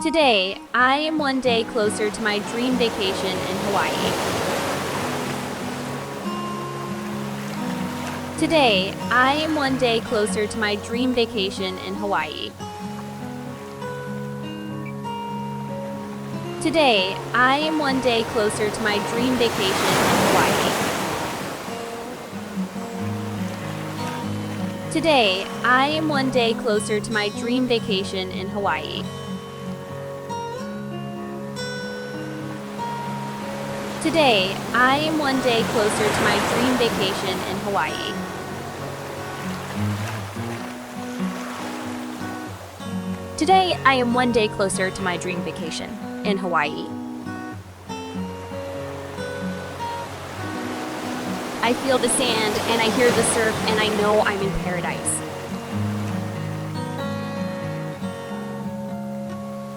Today, I am one day closer to my dream vacation in Hawaii. Today, I am one day closer to my dream vacation in Hawaii. Today, I am one day closer to my dream vacation in Hawaii. Today, I am one day closer to my dream vacation in Hawaii. Today, I am one day closer to my dream vacation in Hawaii. Today, I am one day closer to my dream vacation in Hawaii. I feel the sand and I hear the surf and I know I'm in paradise.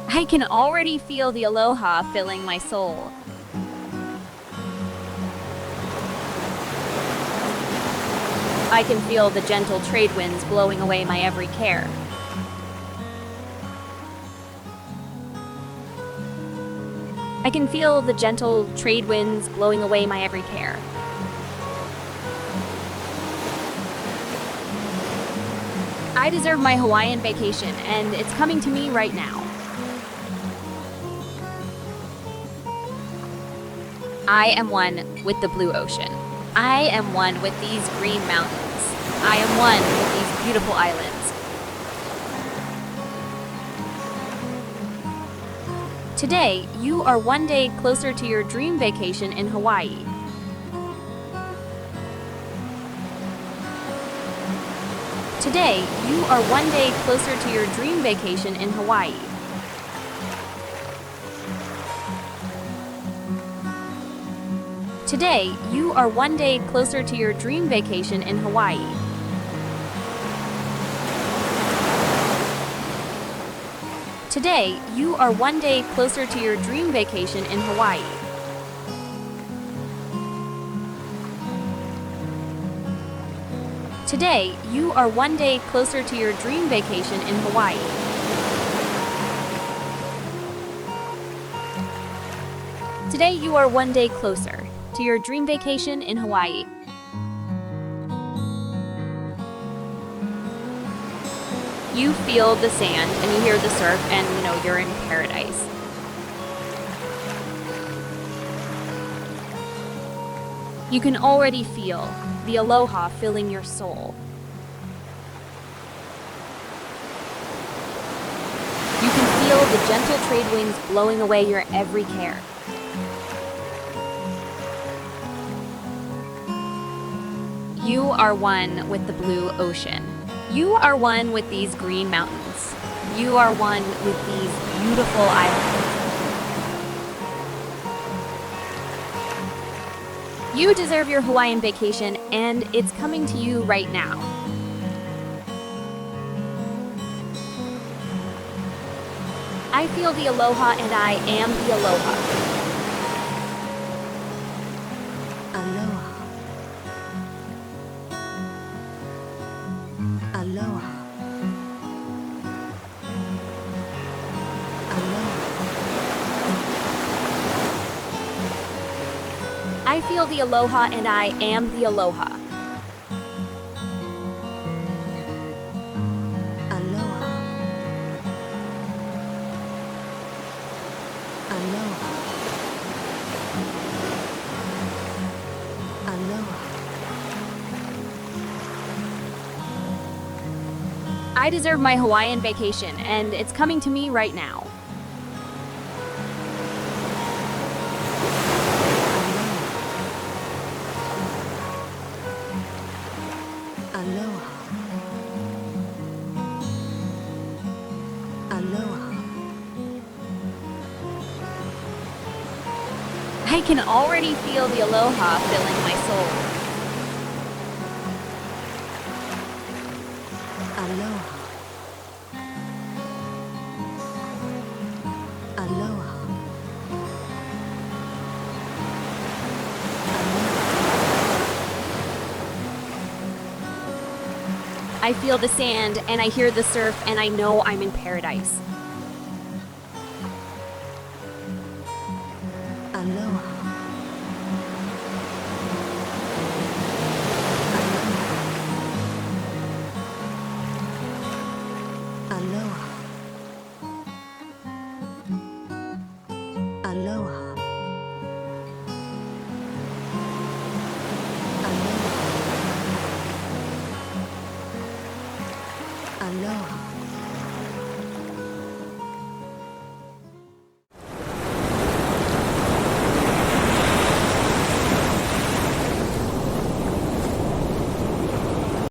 I can already feel the aloha filling my soul. I can feel the gentle trade winds blowing away my every care. I can feel the gentle trade winds blowing away my every care. I deserve my Hawaiian vacation, and it's coming to me right now. I am one with the blue ocean. I am one with these green mountains. I am one with these beautiful islands. Today, you are one day closer to your dream vacation in Hawaii. Today, you are one day closer to your dream vacation in Hawaii. Today, you are one day closer to your dream vacation in Hawaii. Today, you are one day closer to your dream vacation in Hawaii. Today, you are one day closer to your dream vacation in Hawaii. Today, you are one day closer to your dream vacation in Hawaii. You feel the sand and you hear the surf and you know you're in paradise. You can already feel the aloha filling your soul. You can feel the gentle trade winds blowing away your every care. You are one with the blue ocean. You are one with these green mountains. You are one with these beautiful islands. You deserve your Hawaiian vacation, and it's coming to you right now. I feel the aloha, and I am the aloha. Aloha. Aloha. Aloha. I feel the aloha, and I am the aloha. Aloha. Aloha. Aloha. I deserve my Hawaiian vacation, and it's coming to me right now. Aloha. Aloha. I can already feel the aloha filling my soul. Aloha. Aloha. I feel the sand and I hear the surf and I know I'm in paradise. Aloha.